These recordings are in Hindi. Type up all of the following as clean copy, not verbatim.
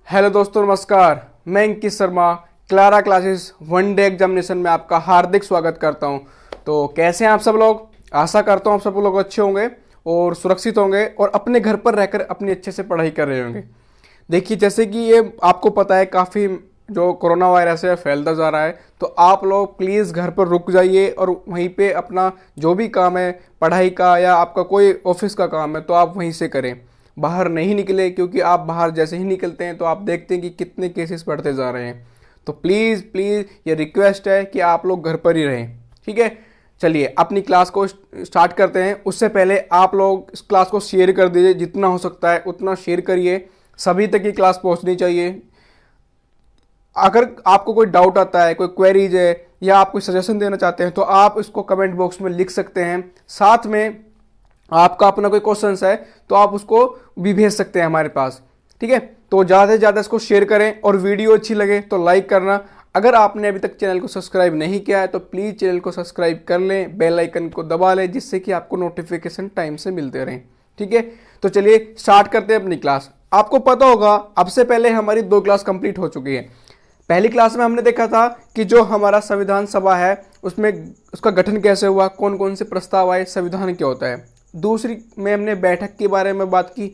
हेलो दोस्तों, नमस्कार। मैं Ankit Sharma Clara classes one day examination में आपका हार्दिक स्वागत करता हूं। तो कैसे हैं आप सब लोग? आशा करता हूं आप सब लोग अच्छे होंगे और सुरक्षित होंगे और अपने घर पर रहकर अपनी अच्छे से पढ़ाई कर रहे होंगे। देखिए, जैसे कि ये आपको पता है, काफ़ी जो कोरोना वायरस है फैलता जा रहा है, तो आप लोग प्लीज़ घर पर रुक जाइए और वहीं पे अपना जो भी काम है, पढ़ाई का या आपका कोई ऑफिस का काम है, तो आप वहीं से करें। बाहर नहीं निकले, क्योंकि आप बाहर जैसे ही निकलते हैं तो आप देखते हैं कि कितने केसेस बढ़ते जा रहे हैं। तो प्लीज़ प्लीज़ ये रिक्वेस्ट है कि आप लोग घर पर ही रहें, ठीक है। चलिए अपनी क्लास को स्टार्ट करते हैं। उससे पहले आप लोग इस क्लास को शेयर कर दीजिए, जितना हो सकता है उतना शेयर करिए, सभी तक ये क्लास पहुंचनी चाहिए। अगर आपको कोई डाउट आता है, कोई क्वेरीज है या आप कोई सजेशन देना चाहते हैं, तो आप इसको कमेंट बॉक्स में लिख सकते हैं। साथ में आपका अपना कोई क्वेश्चन है तो आप उसको भी भेज सकते हैं हमारे पास, ठीक है। तो ज़्यादा से ज़्यादा इसको शेयर करें और वीडियो अच्छी लगे तो लाइक करना। अगर आपने अभी तक चैनल को सब्सक्राइब नहीं किया है तो प्लीज़ चैनल को सब्सक्राइब कर लें, बेल आइकन को दबा लें, जिससे कि आपको नोटिफिकेशन टाइम से मिलते रहें, ठीक है। तो चलिए स्टार्ट करते हैं अपनी क्लास। आपको पता होगा, अब से पहले हमारी 2 क्लास कंप्लीट हो चुकी है। पहली क्लास में हमने देखा था कि जो हमारा संविधान सभा है उसमें उसका गठन कैसे हुआ, कौन कौन से प्रस्ताव आए, संविधान क्या होता है। दूसरी में हमने बैठक के बारे में बात की,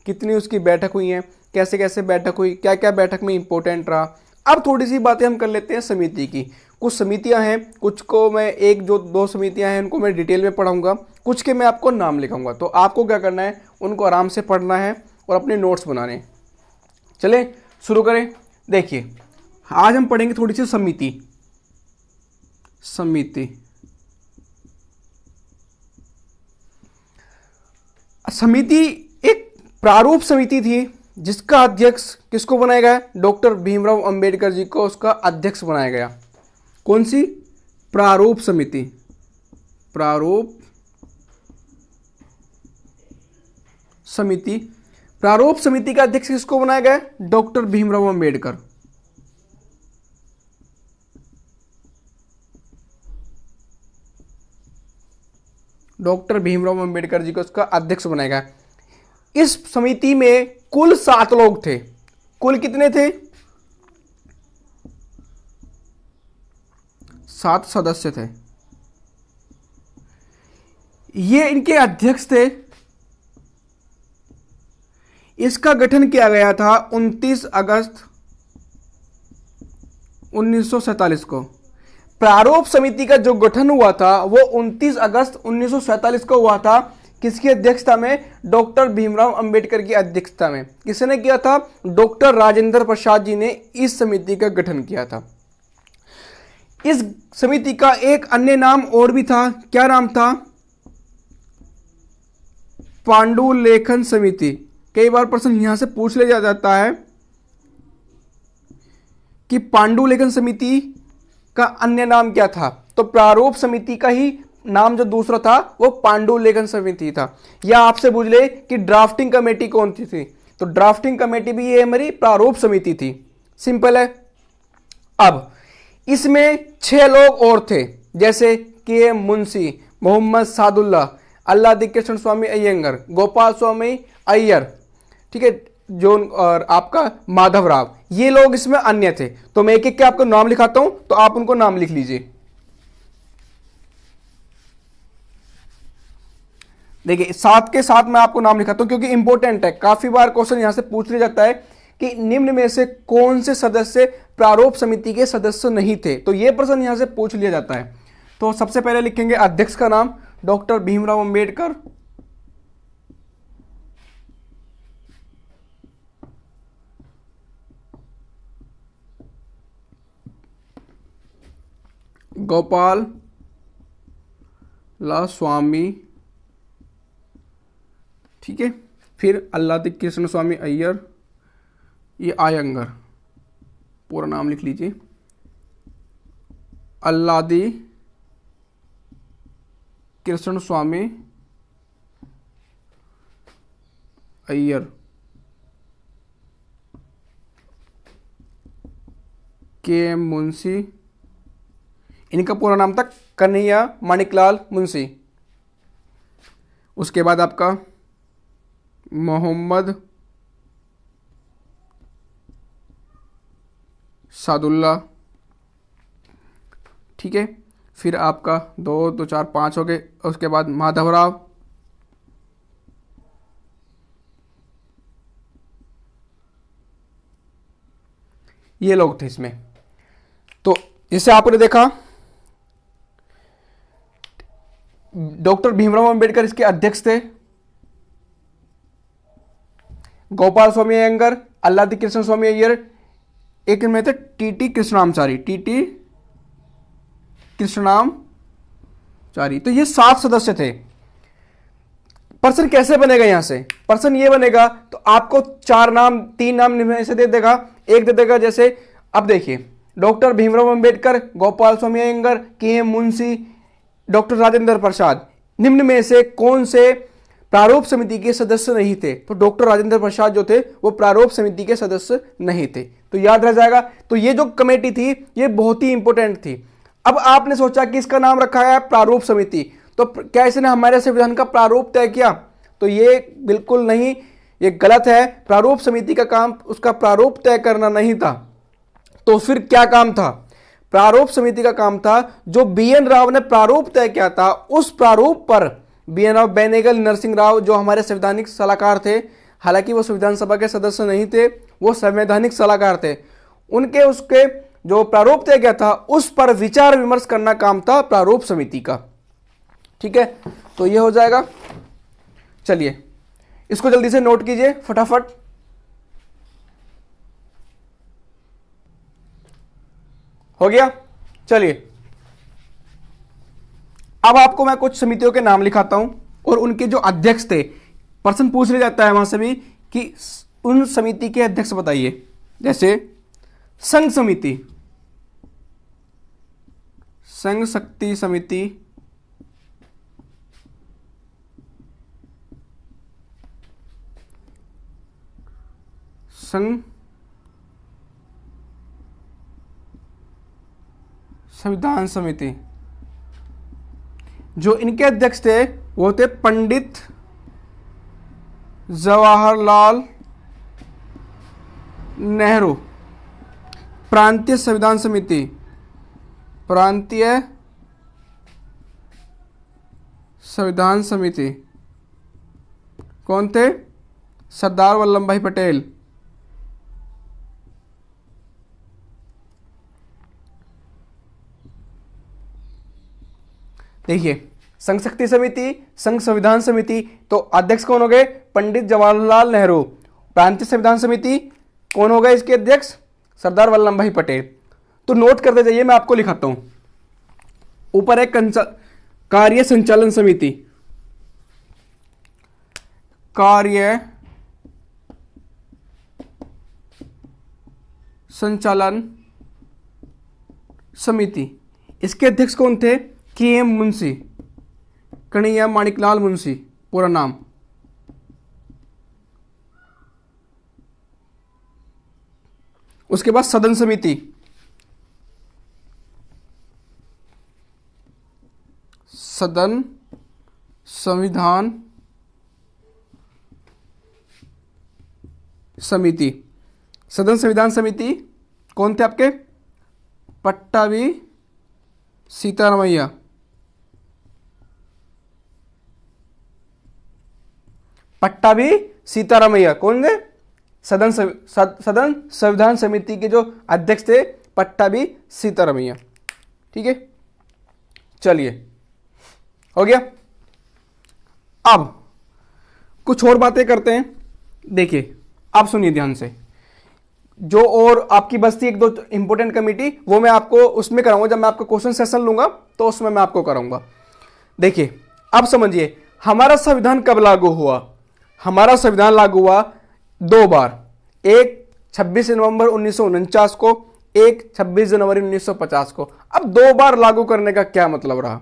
कितनी उसकी बैठक हुई हैं, कैसे कैसे बैठक हुई, क्या क्या बैठक में इंपॉर्टेंट रहा। अब थोड़ी सी बातें हम कर लेते हैं समिति की। कुछ समितियां हैं, कुछ को मैं एक जो 2 समितियां हैं उनको मैं डिटेल में पढ़ाऊंगा, कुछ के मैं आपको नाम लिखाऊंगा। तो आपको क्या करना है, उनको आराम से पढ़ना है और अपने नोट्स बनाने हैं। चलें शुरू करें। देखिए, आज हम पढ़ेंगे थोड़ी सी समिति। समिति एक प्रारूप समिति थी जिसका अध्यक्ष किसको बनाया गया? डॉक्टर भीमराव अंबेडकर जी को उसका अध्यक्ष बनाया गया। कौन सी? प्रारूप समिति। प्रारूप समिति। प्रारूप समिति का अध्यक्ष किसको बनाया गया? डॉक्टर भीमराव अंबेडकर। डॉक्टर भीमराव अंबेडकर जी को उसका अध्यक्ष बनाया गया। इस समिति में कुल 7 लोग थे। कुल कितने थे? 7 सदस्य थे। ये इनके अध्यक्ष थे। इसका गठन किया गया था 29 अगस्त 1947 को। प्रारूप समिति का जो गठन हुआ था वो 29 अगस्त 1947 को हुआ था। किसकी अध्यक्षता में? डॉक्टर भीमराव अंबेडकर की अध्यक्षता में। किसने किया था? डॉक्टर राजेंद्र प्रसाद जी ने इस समिति का गठन किया था। इस समिति का एक अन्य नाम और भी था। क्या नाम था? पांडुलेखन समिति। कई बार प्रश्न यहां से पूछ लिया जाता है कि पांडुलेखन समिति का अन्य नाम क्या था। तो प्रारूप समिति का ही नाम जो दूसरा था वो पांडुलेखन समिति था। या आपसे पूछ ले कि ड्राफ्टिंग कमेटी कौन सी थी, तो ड्राफ्टिंग कमेटी भी ये हमारी प्रारूप समिति थी। सिंपल है। अब इसमें 6 लोग और थे, जैसे के मुंशी, मोहम्मद सादुल्ला, अल्लादी कृष्ण स्वामी अयंगर, गोपाल स्वामी अय्यर, ठीक है, जो और आपका माधवराव, ये लोग इसमें अन्य थे। तो मैं एक एक के आपको नाम लिखाता हूं, तो आप उनको नाम लिख लीजिए। देखिए, साथ के साथ मैं आपको नाम लिखाता हूं क्योंकि इंपॉर्टेंट है। काफी बार क्वेश्चन यहां से पूछ लिया जाता है कि निम्न में से कौन से सदस्य प्रारूप समिति के सदस्य नहीं थे, तो यह प्रश्न यहां से पूछ लिया जाता है। तो सबसे पहले लिखेंगे अध्यक्ष का नाम, डॉक्टर भीमराव अंबेडकर। गोपाल ला स्वामी, ठीक है, फिर अल्लादी कृष्ण स्वामी अय्यर, ये आयंगर, पूरा नाम लिख लीजिए, अल्लादी कृष्ण स्वामी अय्यर, के मुंशी, इनका पूरा नाम था कन्हैया माणिकलाल मुंशी। उसके बाद आपका मोहम्मद सादुल्ला, ठीक है। फिर आपका 2 2 4 5 हो गए। उसके बाद माधवराव, ये लोग थे इसमें। तो जैसे आपने देखा डॉक्टर भीमराव अंबेडकर इसके अध्यक्ष थे, गोपाल स्वामी अयंगर, अल्लादी कृष्ण स्वामी अय्यर, एक में थे टीटी कृष्णामचारी, टीटी कृष्णामचारी। तो ये 7 सदस्य थे। पर्सन कैसे बनेगा? यहां से पर्सन ये बनेगा तो आपको 4 नाम 3 नाम में से दे देगा, एक दे देगा। जैसे अब देखिए डॉक्टर भीमराव अंबेडकर, गोपाल स्वामी अयंगर, के एम मुंशी, डॉक्टर राजेंद्र प्रसाद, निम्न में से कौन से प्रारूप समिति के सदस्य नहीं थे? तो डॉक्टर राजेंद्र प्रसाद जो थे वो प्रारूप समिति के सदस्य नहीं थे। तो याद रह जाएगा। तो ये जो कमेटी थी ये बहुत ही इंपॉर्टेंट थी। अब आपने सोचा कि इसका नाम रखा है प्रारूप समिति, तो क्या इसने हमारे संविधान का प्रारूप तय किया? तो ये बिल्कुल नहीं, ये गलत है। प्रारूप समिति का काम उसका प्रारूप तय करना नहीं था। तो फिर क्या काम था? प्रारूप समिति का काम था जो बी एन राव ने प्रारूप तय किया था, उस प्रारूप पर बी एन राव, बेनेगल, नरसिंह राव जो हमारे संवैधानिक सलाहकार थे, हालांकि वो संविधान सभा के सदस्य नहीं थे, वो संवैधानिक सलाहकार थे, उनके उसके जो प्रारूप तय किया था उस पर विचार विमर्श करना काम था प्रारूप समिति का। ठीक है, तो ये हो जाएगा। चलिए इसको जल्दी से नोट कीजिए फटाफट। हो गया। चलिए अब आपको मैं कुछ समितियों के नाम लिखाता हूं और उनके जो अध्यक्ष थे, पर्सन पूछ ले जाता है वहां से भी कि उन समिति के अध्यक्ष बताइए। जैसे संघ समिति, संघ शक्ति समिति, संघ संविधान समिति, जो इनके अध्यक्ष थे वो थे पंडित जवाहरलाल नेहरू। प्रांतीय संविधान समिति, प्रांतीय संविधान समिति कौन थे? सरदार वल्लभ भाई पटेल। देखिए संघ शक्ति समिति, संघ संविधान समिति, तो अध्यक्ष कौन हो गए? पंडित जवाहरलाल नेहरू। प्रांतीय संविधान समिति कौन हो गए इसके अध्यक्ष? सरदार वल्लभ भाई पटेल। तो नोट करते जाइए, मैं आपको लिखाता हूं। ऊपर एक कार्य संचालन समिति, कार्य संचालन समिति, इसके अध्यक्ष कौन थे? के एम मुंशी, कन्हैया माणिकलाल मुंशी पूरा नाम। उसके बाद सदन समिति, सदन संविधान समिति, सदन संविधान समिति कौन थे आपके? पट्टाभी सीतारमैया। पट्टाभी सीतारमैया कौन थे? सदन संविधान समिति के जो अध्यक्ष थे पट्टाभी सीतारमैया। ठीक है, चलिए हो गया। अब कुछ और बातें करते हैं। देखिए आप सुनिए ध्यान से, जो और आपकी बस्ती एक दो इंपॉर्टेंट कमेटी, वो मैं आपको उसमें कराऊंगा जब मैं आपको क्वेश्चन सेशन लूंगा, तो उसमें मैं आपको कराऊंगा। देखिए अब समझिए हमारा संविधान कब लागू हुआ? हमारा संविधान लागू हुआ 2 बार, एक 26 नवंबर 1949 को, एक 26 जनवरी 1950 को। अब 2 बार लागू करने का क्या मतलब रहा?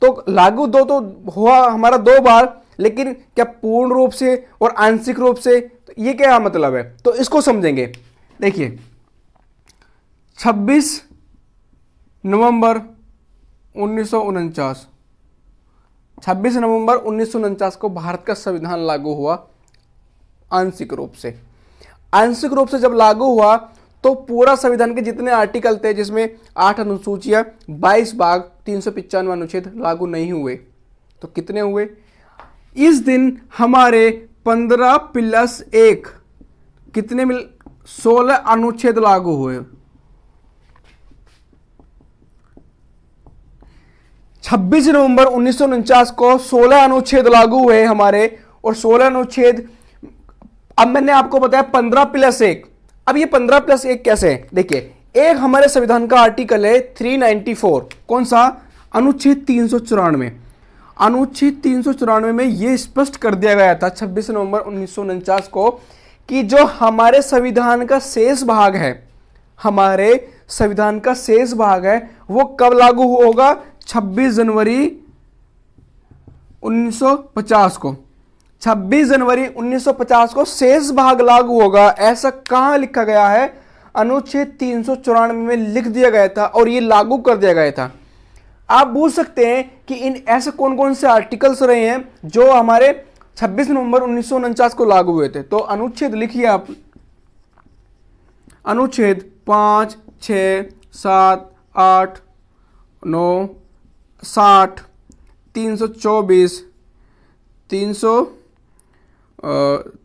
तो लागू दो तो हुआ हमारा 2 बार, लेकिन क्या पूर्ण रूप से और आंशिक रूप से? तो ये क्या मतलब है, तो इसको समझेंगे। देखिए 26 नवंबर 1949, 26 नवंबर 1949 को भारत का संविधान लागू हुआ आंशिक रूप से। आंशिक रूप से जब लागू हुआ तो पूरा संविधान के जितने आर्टिकल थे, जिसमें 8 अनुसूचियां, 22 भाग, 395 अनुच्छेद लागू नहीं हुए। तो कितने हुए? इस दिन हमारे 15+1 कितने 16 अनुच्छेद लागू हुए। 26 नवंबर 1949 को 16 अनुच्छेद लागू हुए हमारे, और 16 अनुच्छेद, अब मैंने आपको बताया 15+1। अब ये 15+1 कैसे है? देखिए, एक हमारे संविधान का आर्टिकल है 394, कौन सा? अनुच्छेद 394। अनुच्छेद 394 में यह स्पष्ट कर दिया गया था 26 नवंबर 1949 को कि जो हमारे संविधान का शेष भाग है, हमारे संविधान का शेष भाग है, वो कब लागू होगा? 26 जनवरी 1950 को। 26 जनवरी 1950 को शेष भाग लागू होगा। ऐसा कहां लिखा गया है? अनुच्छेद 394 में लिख दिया गया था और ये लागू कर दिया गया था। आप पूछ सकते हैं कि इन ऐसे कौन कौन से आर्टिकल्स रहे हैं जो हमारे 26 नवंबर 1949 को लागू हुए थे। तो अनुच्छेद लिखिए आप, अनुच्छेद 5, 6, 7, 8, 9, 60, 324,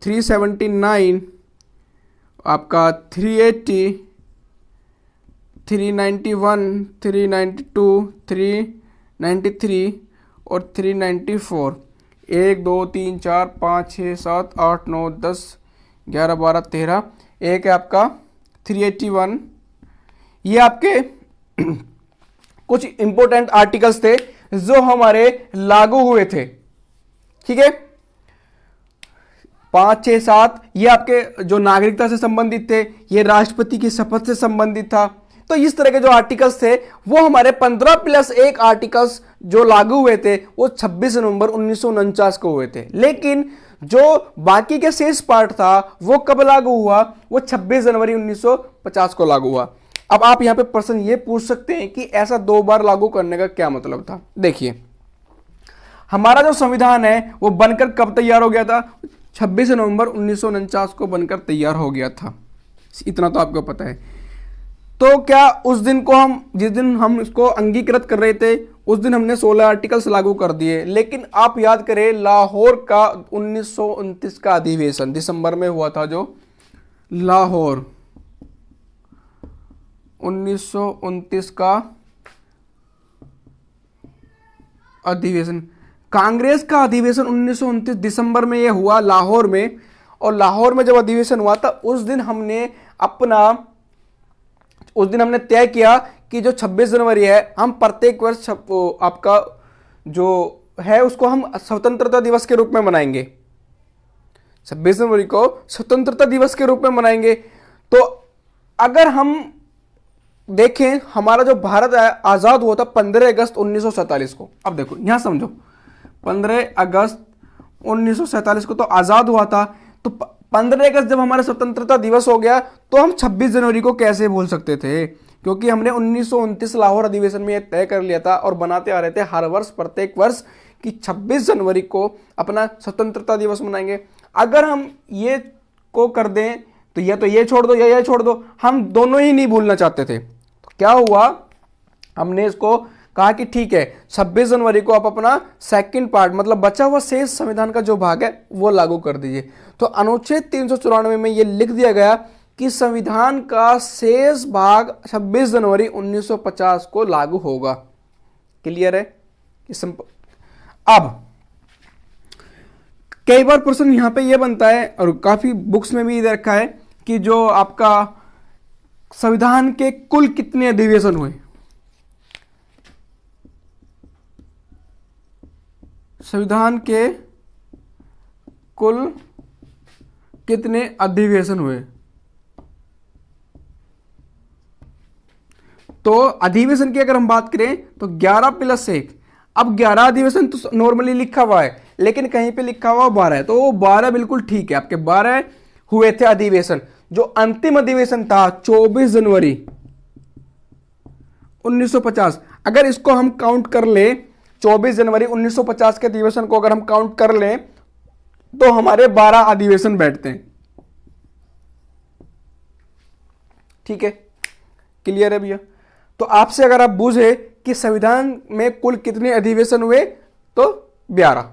379, आपका 380, 391, 392, 393 और 394। 1, 2, 3, 4, 5, 6, 7, 8, 9, 10, 11, 12, 13। एक है आपका 381। ये आपके कुछ इंपॉर्टेंट आर्टिकल्स थे जो हमारे लागू हुए थे। ठीक है, 5, 6, 7 ये आपके जो नागरिकता से संबंधित थे, ये राष्ट्रपति की शपथ से संबंधित था। तो इस तरह के जो आर्टिकल्स थे वो हमारे 15+1 आर्टिकल्स जो लागू हुए थे वो 26 नवंबर 1949 को हुए थे। लेकिन जो बाकी के शेष पार्ट था वो कब लागू हुआ? वो 26 जनवरी 1950 को लागू हुआ। अब आप यहां पे प्रश्न ये पूछ सकते हैं कि ऐसा 2 बार लागू करने का क्या मतलब था? देखिए, हमारा जो संविधान है वो बनकर कब तैयार हो गया था? 26 नवंबर 1949 को बनकर तैयार हो गया था। इतना तो आपको पता है। तो क्या उस दिन को जिस दिन हम इसको अंगीकृत कर रहे थे, उस दिन हमने 16 आर्टिकल्स लागू कर दिए। लेकिन आप याद करें, लाहौर का 1929 का अधिवेशन दिसंबर में हुआ था, जो लाहौर 1929 का अधिवेशन, कांग्रेस का अधिवेशन 1929 दिसंबर में यह हुआ लाहौर में। और लाहौर में जब अधिवेशन हुआ था उस दिन हमने तय किया कि जो 26 जनवरी है, हम प्रत्येक वर्ष आपका जो है उसको हम स्वतंत्रता दिवस के रूप में मनाएंगे। 26 जनवरी को स्वतंत्रता दिवस के रूप में मनाएंगे। तो अगर हम देखें, हमारा जो भारत आजाद हुआ था 15 अगस्त 1947 को। अब देखो यहां समझो, 15 अगस्त 1947 को तो आजाद हुआ था। तो 15 अगस्त जब हमारा स्वतंत्रता दिवस हो गया तो हम 26 जनवरी को कैसे भूल सकते थे? क्योंकि हमने 1929 लाहौर अधिवेशन में यह तय कर लिया था और बनाते आ रहे थे हर वर्ष, प्रत्येक वर्ष, कि 26 जनवरी को अपना स्वतंत्रता दिवस मनाएंगे। अगर हम ये को कर दें तो या तो ये छोड़ दो या ये छोड़ दो, हम दोनों ही नहीं भूलना चाहते थे। तो क्या हुआ, हमने इसको कहा कि ठीक है 26 जनवरी को आप अपना सेकंड पार्ट, मतलब बचा हुआ शेष संविधान का जो भाग है वो लागू कर दीजिए। तो अनुच्छेद 394 में ये लिख दिया गया कि संविधान का शेष भाग 26 जनवरी 1950 को लागू होगा। क्लियर है? अब कई बार प्रश्न यहां पे ये बनता है और काफी बुक्स में भी रखा है कि जो आपका संविधान के कुल कितने अधिवेशन हुए। संविधान के कुल कितने अधिवेशन हुए? तो अधिवेशन की अगर हम बात करें तो 11+1। अब 11 अधिवेशन तो नॉर्मली लिखा हुआ है, लेकिन कहीं पे लिखा हुआ 12 है, तो वो 12 बिल्कुल ठीक है, आपके 12 हुए थे अधिवेशन। जो अंतिम अधिवेशन था 24 जनवरी 1950, अगर इसको हम काउंट कर ले, 24 जनवरी 1950 के अधिवेशन को अगर हम काउंट कर लें तो हमारे 12 अधिवेशन बैठते हैं। ठीक है, क्लियर है भैया। तो आपसे अगर आप पूछे कि संविधान में कुल कितने अधिवेशन हुए तो 11,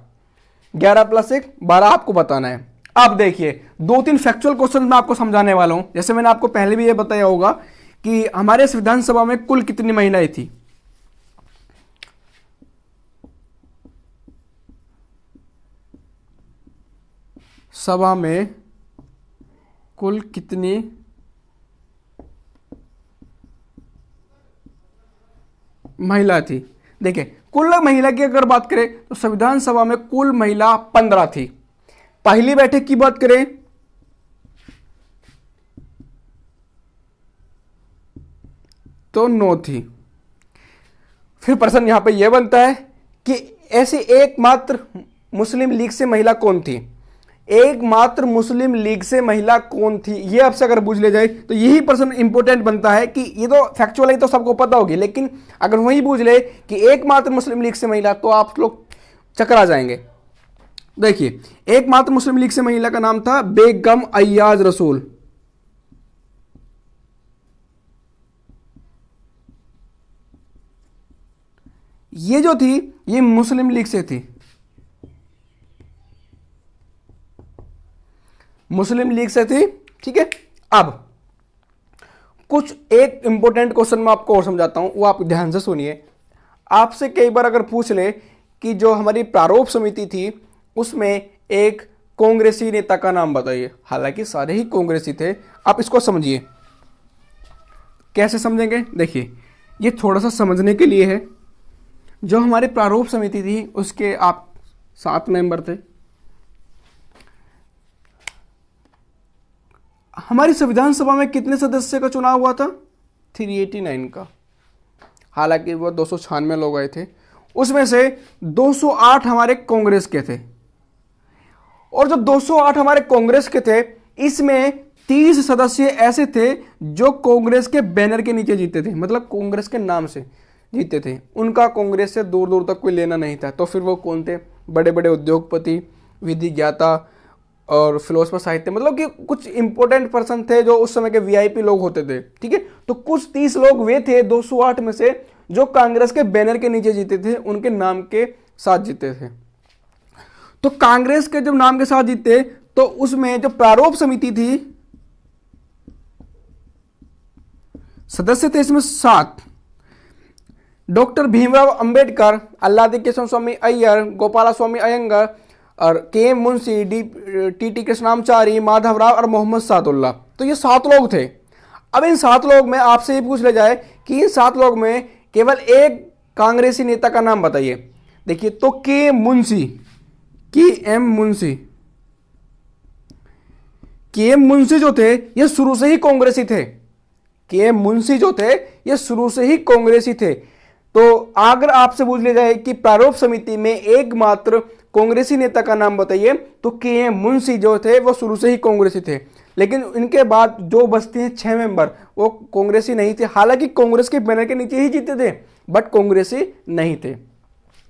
11 प्लस 1 12 आपको बताना है। अब देखिए 2-3 फैक्चुअल क्वेश्चन मैं आपको समझाने वाला हूं। जैसे मैंने आपको पहले भी ये बताया होगा कि हमारे संविधान सभा में कुल कितनी महिलाएं थी। सभा में कुल कितनी महिला थी। देखिए कुल महिला की अगर बात करें तो संविधान सभा में कुल महिला 15 थी। पहली बैठक की बात करें तो 9 थी। फिर प्रश्न यहां पे यह बनता है कि ऐसी एकमात्र मुस्लिम लीग से महिला कौन थी। एकमात्र मुस्लिम लीग से महिला कौन थी, ये आपसे अगर पूछ ले जाए तो यही प्रश्न इंपॉर्टेंट बनता है कि ये तो फैक्चुअल है तो सबको पता होगी, लेकिन अगर वही पूछ ले कि एकमात्र मुस्लिम लीग से महिला तो आप लोग चकरा जाएंगे। देखिए एकमात्र मुस्लिम लीग से महिला का नाम था बेगम अय्याज रसूल। ये जो थी ये मुस्लिम लीग से थी, मुस्लिम लीग से थी, ठीक है। अब कुछ एक इंपॉर्टेंट क्वेश्चन मैं आपको और समझाता हूं, वो आप ध्यान से सुनिए। आपसे कई बार अगर पूछ ले कि जो हमारी प्रारूप समिति थी उसमें एक कांग्रेसी नेता का नाम बताइए, हालांकि सारे ही कांग्रेसी थे। आप इसको समझिए, कैसे समझेंगे। देखिए ये थोड़ा सा समझने के लिए है। जो हमारी प्रारूप समिति थी उसके आप 7 मेंबर थे। हमारी संविधान सभा में कितने सदस्य का चुनाव हुआ था, 389 का। हालांकि वो 296 लोग आए थे, उसमें से 208 हमारे कांग्रेस के थे। और जो 208 हमारे कांग्रेस के थे इसमें 30 सदस्य ऐसे थे जो कांग्रेस के बैनर के नीचे जीते थे, मतलब कांग्रेस के नाम से जीते थे। उनका कांग्रेस से दूर दूर तक कोई लेना नहीं था। तो फिर वो कौन थे, बड़े बड़े उद्योगपति, विधि ज्ञाता और फिलोसफर साहित्य, मतलब कि कुछ इंपॉर्टेंट पर्सन थे जो उस समय के वीआईपी लोग होते थे, ठीक है। तो कुछ 30 लोग वे थे 208 में से जो कांग्रेस के बैनर के नीचे जीते थे, उनके नाम के साथ जीते थे। तो कांग्रेस के जब नाम के साथ जीते तो उसमें जो प्रारूप समिति थी सदस्य थे इसमें 7। डॉक्टर भीमराव अंबेडकर, अल्लादी केशव स्वामी अय्यर, गोपाला स्वामी अयंगर और के मुंशी, टी कृष्णामचारी, माधवराव और मोहम्मद सादुल्ला। तो ये 7 लोग थे। अब इन 7 लोग में आपसे ये पूछ ले जाए कि इन 7 लोग में केवल एक कांग्रेसी नेता का नाम बताइए। देखिए तो के मुंशी, के एम मुंशी, के एम मुंशी जो थे ये शुरू से ही कांग्रेसी थे। के एम मुंशी जो थे ये शुरू से ही कांग्रेसी थे। तो अगर आपसे पूछ ले जाए कि प्रारूप समिति में एकमात्र कांग्रेसी नेता का नाम बताइए तो के एम मुंशी जो थे वो शुरू से ही कांग्रेसी थे। लेकिन इनके बाद जो बचते हैं 6 मेंबर वो कांग्रेसी नहीं थे। हालांकि कांग्रेस के बैनर के नीचे ही जीते थे बट कांग्रेसी नहीं थे।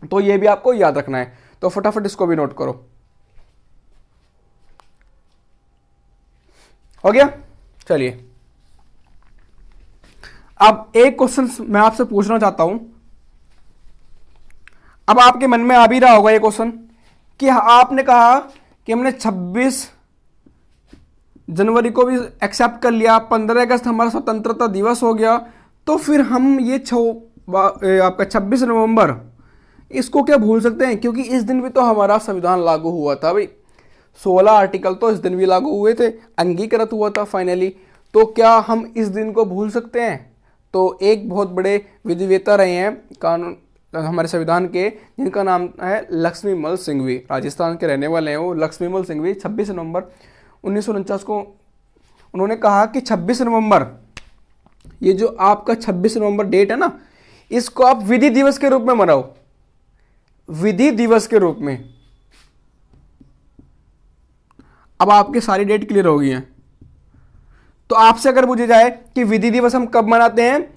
तो ये भी आपको याद रखना है। तो फटाफट इसको भी नोट करो। हो गया। चलिए अब एक क्वेश्चन मैं आपसे पूछना चाहता हूं। अब आपके मन में आ भी रहा होगा ये क्वेश्चन कि आपने कहा कि हमने 26 जनवरी को भी एक्सेप्ट कर लिया, 15 अगस्त हमारा स्वतंत्रता दिवस हो गया, तो फिर हम ये आपका 26 नवंबर इसको क्या भूल सकते हैं, क्योंकि इस दिन भी तो हमारा संविधान लागू हुआ था भाई। 16 आर्टिकल तो इस दिन भी लागू हुए थे, अंगीकृत हुआ था फाइनली। तो क्या हम इस दिन को भूल सकते हैं? तो एक बहुत बड़े विधिवेता रहे हैं कानून हमारे संविधान के, जिनका नाम है लक्ष्मीमल सिंघवी, राजस्थान के रहने वाले हैं वो लक्ष्मीमल सिंघवी। 26 नवंबर 1949 को उन्होंने कहा कि 26 नवंबर, ये जो आपका 26 नवंबर डेट है ना, इसको आप विधि दिवस के रूप में मनाओ, विधि दिवस के रूप में। अब आपकी सारी डेट क्लियर हो गई है। तो आपसे अगर पूछा जाए कि विधि दिवस हम कब मनाते हैं,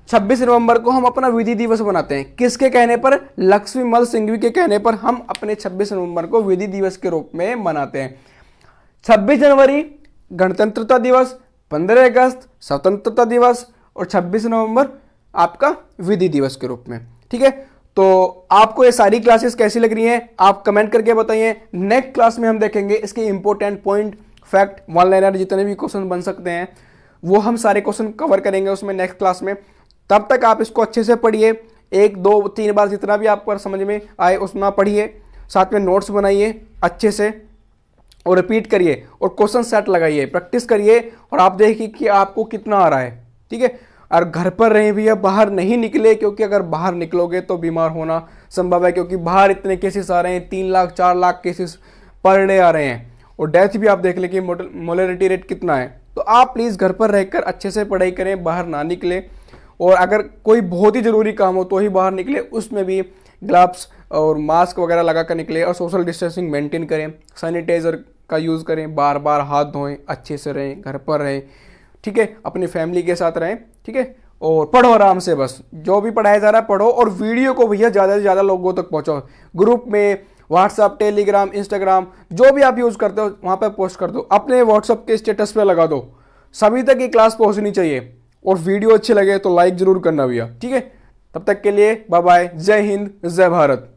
26 नवंबर को हम अपना विधि दिवस मनाते हैं। किसके कहने पर? लक्ष्मीमल सिंघवी के कहने पर हम अपने 26 नवंबर को विधि दिवस के रूप में मनाते हैं। 26 जनवरी गणतंत्रता दिवस, 15 अगस्त स्वतंत्रता दिवस और 26 नवंबर आपका विधि दिवस के रूप में। ठीक है, तो आपको ये सारी क्लासेस कैसी लग रही हैं आप कमेंट करके बताइए। नेक्स्ट क्लास में हम देखेंगे इसके important point, fact, one liner, जितने भी क्वेश्चन बन सकते हैं वो हम सारे क्वेश्चन कवर करेंगे उसमें नेक्स्ट क्लास में। तब तक आप इसको अच्छे से पढ़िए, 1 2 3 बार जितना भी आपको समझ में आए उतना पढ़िए, साथ में नोट्स बनाइए अच्छे से और रिपीट करिए और क्वेश्चन सेट लगाइए, प्रैक्टिस करिए और आप देखिए कि आपको कितना आ रहा है। ठीक है, और घर पर रहें भैया, बाहर नहीं निकले, क्योंकि अगर बाहर निकलोगे तो बीमार होना संभव है, क्योंकि बाहर इतने केसेस आ रहे हैं, 3 lakh 4 lakh cases per day आ रहे हैं और डेथ भी आप देख लें कि मोर्टेलिटी रेट कितना है। तो आप प्लीज़ घर पर रहकर अच्छे से पढ़ाई करें, बाहर ना निकलें, और अगर कोई बहुत ही ज़रूरी काम हो तो ही बाहर निकले, उसमें भी ग्लव्स और मास्क वगैरह लगा कर निकले और सोशल डिस्टेंसिंग मेंटेन करें, सैनिटाइजर का यूज़ करें, बार बार हाथ धोएं, अच्छे से रहें, घर पर रहें। ठीक है, अपनी फैमिली के साथ रहें। ठीक है, और पढ़ो आराम से, बस जो भी पढ़ाया जा रहा है पढ़ो, और वीडियो को भैया ज़्यादा से ज़्यादा लोगों तक पहुँचाओ, ग्रुप में, व्हाट्सअप, टेलीग्राम, इंस्टाग्राम, जो भी आप यूज़ करते हो वहाँ पर पोस्ट कर दो, अपने व्हाट्सअप के स्टेटस पे लगा दो, सभी तक ये क्लास पहुँचनी चाहिए। और वीडियो अच्छी लगे तो लाइक जरूर करना भैया। ठीक है, तब तक के लिए बाय बाय, जय हिंद, जय भारत।